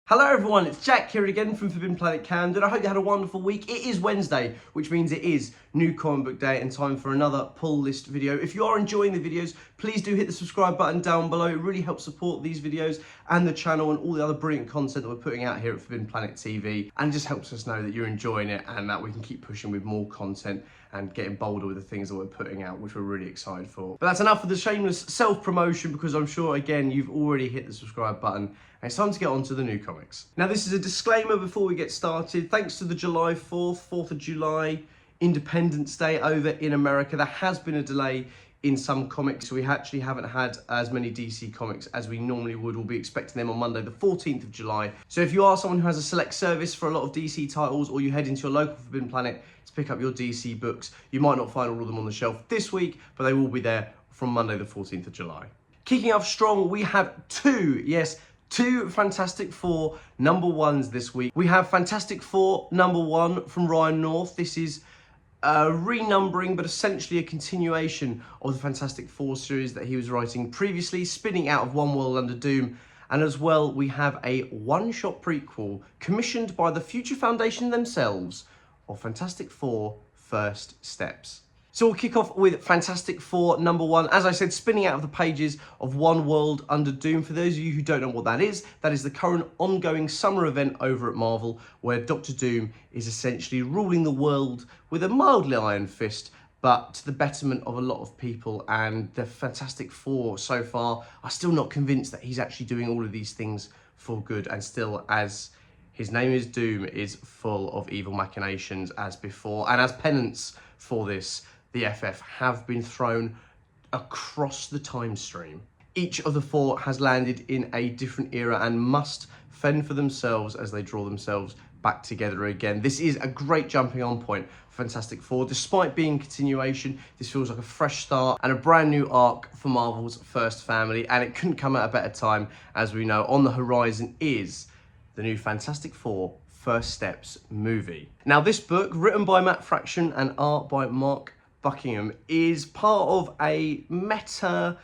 Hello everyone, it's Jack here again from Forbidden Planet Camden. I hope you had a wonderful week. It is Wednesday, which means it is new comic book day and time for another pull list video. If you are enjoying the videos, please do hit the subscribe button down below. It really helps support these videos and the channel and all the other brilliant content that we're putting out here at Forbidden Planet TV, and just helps us know that you're enjoying it and that we can keep pushing with more content and getting bolder with the things that we're putting out, which we're really excited for. But that's enough of the shameless self-promotion, because I'm sure, again, you've already hit the subscribe button, and it's time to get on to the new comics. Now, this is a disclaimer before we get started. Thanks to the July 4th of July, Independence Day over in America, there has been a delay in some comics. We actually haven't had as many DC comics as we normally would. We'll be expecting them on Monday the 14th of July. So if you are someone who has a select service for a lot of DC titles, or you head into your local Forbidden Planet to pick up your DC books, you might not find all of them on the shelf this week, but they will be there from Monday the 14th of July. Kicking off strong, we have two Fantastic Four #1s this week. We have Fantastic Four #1 from Ryan North. This is renumbering, but essentially a continuation of the Fantastic Four series that he was writing previously, spinning out of One World Under Doom. And as well, we have a one-shot prequel commissioned by the Future Foundation themselves of Fantastic Four First Steps. So we'll kick off with Fantastic Four #1. As I said, spinning out of the pages of One World Under Doom. For those of you who don't know what that is the current ongoing summer event over at Marvel, where Dr. Doom is essentially ruling the world with a mildly iron fist, but to the betterment of a lot of people. And the Fantastic Four so far are still not convinced that he's actually doing all of these things for good, and still, as his name is Doom, is full of evil machinations as before. And as penance for this, the FF have been thrown across the time stream. Each of the four has landed in a different era and must fend for themselves as they draw themselves back together again. This is a great jumping on point for Fantastic Four. Despite being continuation, this feels like a fresh start and a brand new arc for Marvel's first family, and it couldn't come at a better time. As we know, on the horizon is the new Fantastic Four First Steps movie. Now, this book, written by Matt Fraction and art by Mark Buckingham, is part of a meta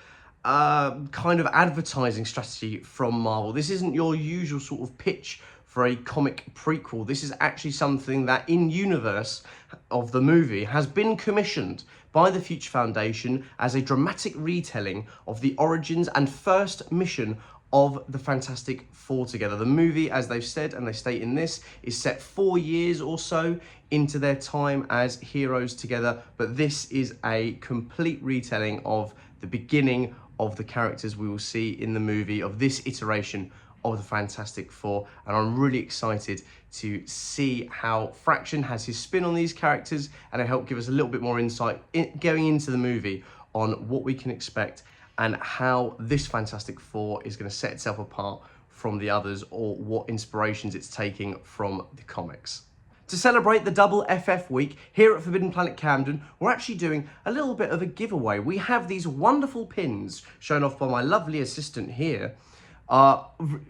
kind of advertising strategy from Marvel. This isn't your usual sort of pitch for a comic prequel. This is actually something that in universe of the movie has been commissioned by the Future Foundation as a dramatic retelling of the origins and first mission of the Fantastic Four together. The movie, as they've said, and they state in this, is set 4 years or so into their time as heroes together, but this is a complete retelling of the beginning of the characters we will see in the movie, of this iteration of the Fantastic Four. And I'm really excited to see how Fraction has his spin on these characters, and it helped give us a little bit more insight going into the movie on what we can expect and how this Fantastic Four is going to set itself apart from the others, or what inspirations it's taking from the comics. To celebrate the double FF week, here at Forbidden Planet Camden, we're actually doing a little bit of a giveaway. We have these wonderful pins, shown off by my lovely assistant here,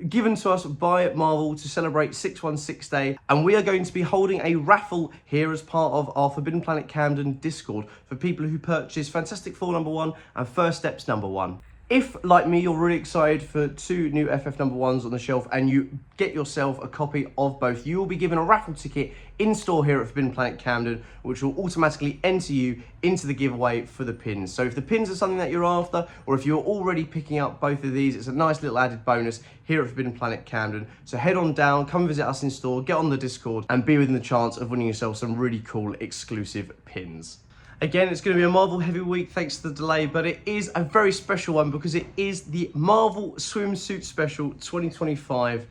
given to us by Marvel to celebrate 616 Day, and we are going to be holding a raffle here as part of our Forbidden Planet Camden Discord for people who purchase Fantastic Four #1 and First Steps #1. If, like me, you're really excited for two new FF #1s on the shelf and you get yourself a copy of both, you will be given a raffle ticket in store here at Forbidden Planet Camden, which will automatically enter you into the giveaway for the pins. So if the pins are something that you're after, or if you're already picking up both of these, it's a nice little added bonus here at Forbidden Planet Camden. So head on down, come visit us in store, get on the Discord, and be within the chance of winning yourself some really cool exclusive pins. Again, it's going to be a Marvel heavy week thanks to the delay, but it is a very special one because it is the Marvel Swimsuit Special 2025,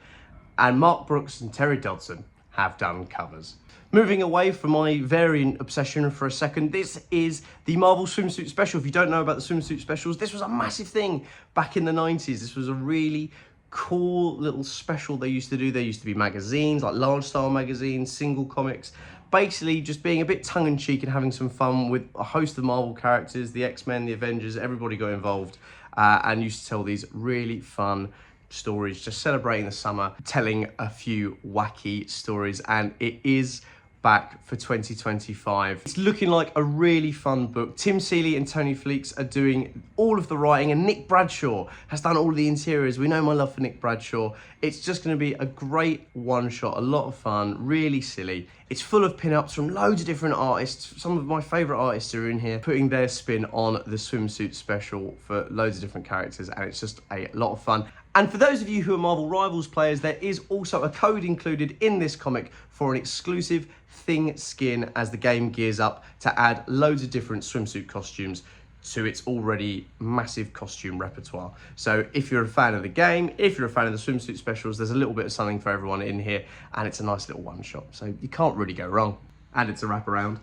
and Mark Brooks and Terry Dodson have done covers. Moving away from my variant obsession for a second, this is the Marvel Swimsuit Special. If you don't know about the swimsuit specials, this was a massive thing back in the 90s. This was a really cool little special they used to do. There used to be magazines, like large style magazines, single comics, basically just being a bit tongue-in-cheek and having some fun with a host of Marvel characters, the X-Men, the Avengers, everybody got involved, and used to tell these really fun stories, just celebrating the summer, telling a few wacky stories. And it is back for 2025. It's looking like a really fun book. Tim Seeley and Tony Fleeks are doing all of the writing, and Nick Bradshaw has done all of the interiors. We know my love for Nick Bradshaw. It's just going to be a great one-shot, a lot of fun, really silly. It's full of pin-ups from loads of different artists. Some of my favourite artists are in here, putting their spin on the swimsuit special for loads of different characters, and it's just a lot of fun. And for those of you who are Marvel Rivals players, there is also a code included in this comic for an exclusive Thing skin as the game gears up to add loads of different swimsuit costumes to its already massive costume repertoire. So if you're a fan of the game, if you're a fan of the swimsuit specials, there's a little bit of something for everyone in here, and it's a nice little one-shot, so you can't really go wrong. And it's a wraparound.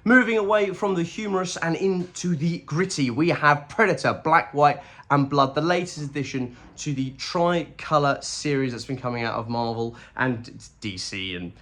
Moving away from the humorous and into the gritty, we have Predator, Black, White and Blood, the latest addition to the Tricolour series that's been coming out of Marvel and DC, and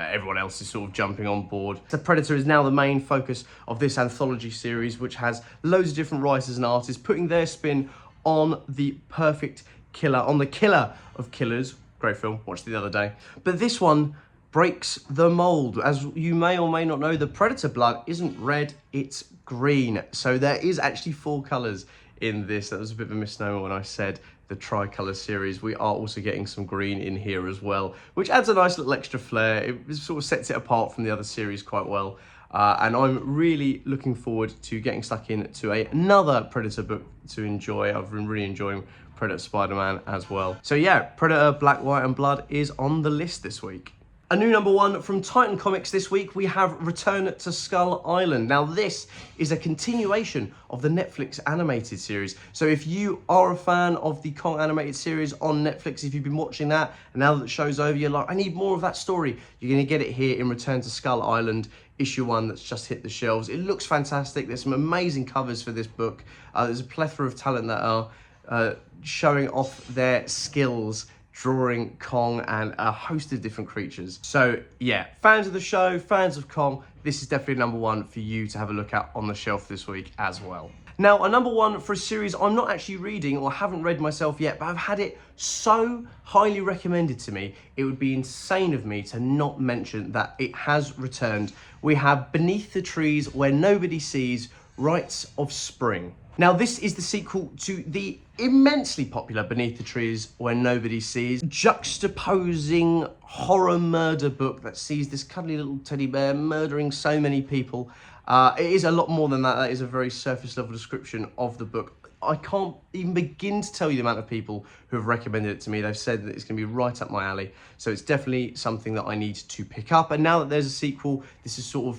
everyone else is sort of jumping on board. The Predator is now the main focus of this anthology series, which has loads of different writers and artists putting their spin on the perfect killer, on the killer of killers. Great film, watched it the other day. But this one breaks the mold. As you may or may not know, the Predator blood isn't red, it's green. So there is actually 4 colours in this. That was a bit of a misnomer when I said the Tricolour series. We are also getting some green in here as well, which adds a nice little extra flair. It sort of sets it apart from the other series quite well. And I'm really looking forward to getting stuck into another Predator book to enjoy. I've been really enjoying Predator Spider-Man as well. So yeah, Predator, Black, White and Blood is on the list this week. A new #1 from Titan Comics this week, we have Return to Skull Island. Now this is a continuation of the Netflix animated series. So if you are a fan of the Kong animated series on Netflix, if you've been watching that, and now that the show's over, you're like, I need more of that story, you're gonna get it here in Return to Skull Island, issue 1 that's just hit the shelves. It looks fantastic. There's some amazing covers for this book. There's a plethora of talent that are showing off their skills drawing Kong and a host of different creatures. So yeah, fans of the show, fans of Kong, this is definitely #1 for you to have a look at on the shelf this week as well. Now, a #1 for a series I'm not actually reading or haven't read myself yet, but I've had it so highly recommended to me, it would be insane of me to not mention that it has returned. We have Beneath the Trees Where Nobody Sees, Rites of Spring. Now, this is the sequel to the immensely popular Beneath the Trees Where Nobody Sees, juxtaposing horror murder book that sees this cuddly little teddy bear murdering so many people. It is a lot more than that. That is a very surface level description of the book. I can't even begin to tell you the amount of people who have recommended it to me. They've said that it's going to be right up my alley. So it's definitely something that I need to pick up. And now that there's a sequel, this has sort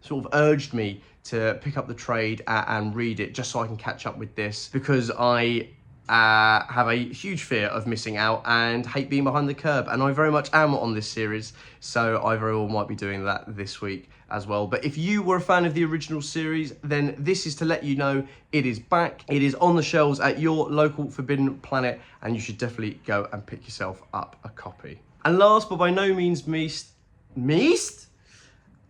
of urged me to pick up the trade and read it just so I can catch up with this, because I have a huge fear of missing out and hate being behind the curve, and I very much am on this series, so I very well might be doing that this week as well. But if you were a fan of the original series, then this is to let you know it is back. It is on the shelves at your local Forbidden Planet, and you should definitely go and pick yourself up a copy. And last but by no means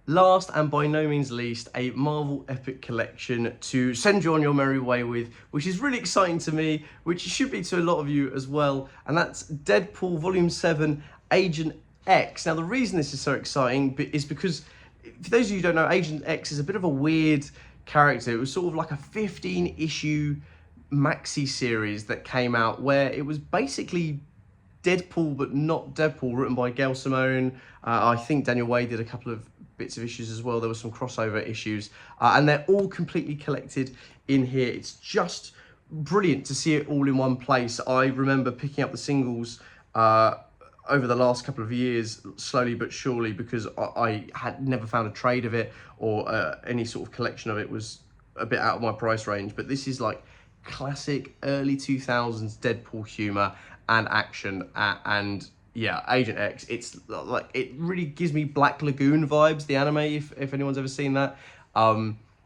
last and by no means least, a Marvel Epic Collection to send you on your merry way with, which is really exciting to me, which should be to a lot of you as well, and that's Deadpool Volume 7, Agent X. Now, the reason this is so exciting is because, for those of you who don't know, Agent X is a bit of a weird character. It was sort of like a 15-issue maxi series that came out where it was basically Deadpool but not Deadpool, written by Gail Simone. I think Daniel Way did a couple of bits of issues as well. There were some crossover issues, and they're all completely collected in here. It's just brilliant to see it all in one place. I remember picking up the singles over the last couple of years, slowly but surely, because I had never found a trade of it, or any sort of collection of it was a bit out of my price range. But this is like classic early 2000s Deadpool humor and action, and yeah, Agent X, it's like, it really gives me Black Lagoon vibes, the anime, if anyone's ever seen that.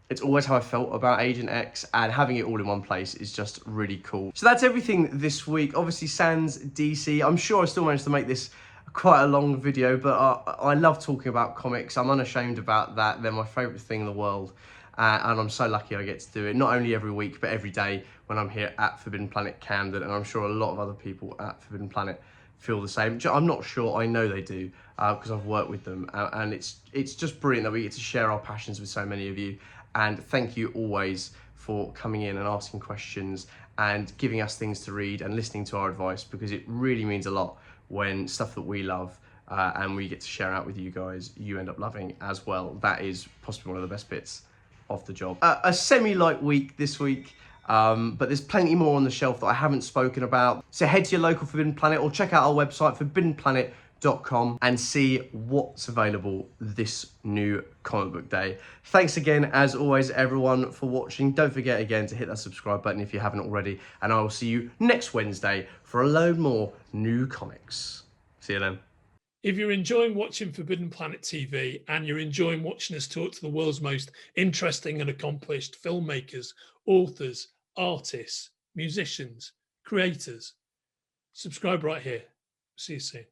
It's always how I felt about Agent X, and having it all in one place is just really cool. So that's everything this week. Obviously, sans DC. I'm sure I still managed to make this quite a long video, but I love talking about comics. I'm unashamed about that. They're my favourite thing in the world. And I'm so lucky I get to do it, not only every week, but every day when I'm here at Forbidden Planet Camden, and I'm sure a lot of other people at Forbidden Planet feel the same. I'm not sure, I know they do, because I've worked with them, and it's just brilliant that we get to share our passions with so many of you. And thank you always for coming in and asking questions and giving us things to read and listening to our advice, because it really means a lot when stuff that we love and we get to share out with you guys, you end up loving as well. That is possibly one of the best bits of the job. A semi-light week this week, but there's plenty more on the shelf that I haven't spoken about. So head to your local Forbidden Planet or check out our website, forbiddenplanet.com, and see what's available this new comic book day. Thanks again, as always, everyone, for watching. Don't forget again to hit that subscribe button if you haven't already, and I will see you next Wednesday for a load more new comics. See you then. If you're enjoying watching Forbidden Planet TV and you're enjoying watching us talk to the world's most interesting and accomplished filmmakers, authors, artists, musicians, creators, subscribe right here. See you soon.